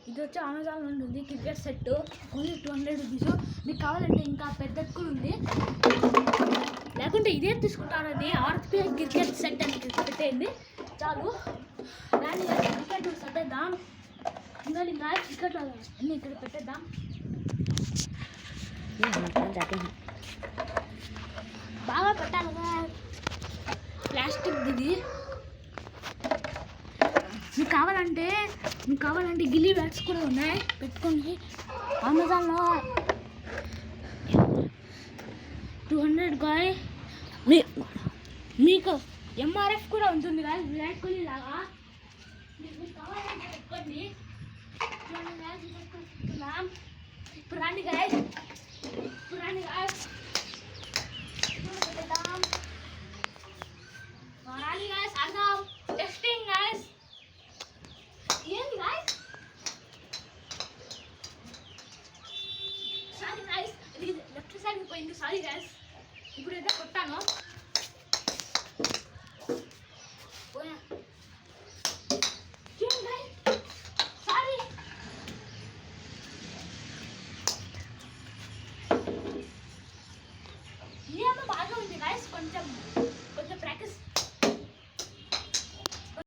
ఇది వచ్చి అమెజాన్ ఉంటుంది క్రికెట్ సెట్ ఓన్లీ 200 రూపీస్. మీకు కావాలంటే ఇంకా పెద్దది కూడా ఉంది, లేకుంటే ఇదే తీసుకుంటారని ఆర్పిఎస్ క్రికెట్ సెట్ అని పెట్టేయండి చాలు. దాన్ని క్రికెట్ పెట్టేద్దాం. ఇంకా క్రికెట్ అన్నీ ఇక్కడ పెట్టేద్దాం. బాగా పెట్టాలి కదా, ప్లాస్టిక్ ఇది. మీకు కావాలంటే గిల్లీ బ్యాట్స్ కూడా ఉన్నాయి, పెట్టుకోండి. అమెజాన్లో 200 గాయ్. మీకు ఎంఆర్ఎఫ్ కూడా ఉంటుంది గాయ్, విరాట్ కోహ్లీ లాగా. మీకు కావాలంటే పెట్టుకోండి. ఇప్పుడు రండి గాయ్, అర్థం టెస్టింగ్ గాయస్. ఏంది గాయస్, సారీ గాయస్, ఇది లెఫ్ట్ సైడ్ పోయింది, సారీ గాయస్. ఇప్పుడైతే కొట్టాను. సారీ, ఏమో బాగా ఉంది గాయస్, కొంచెం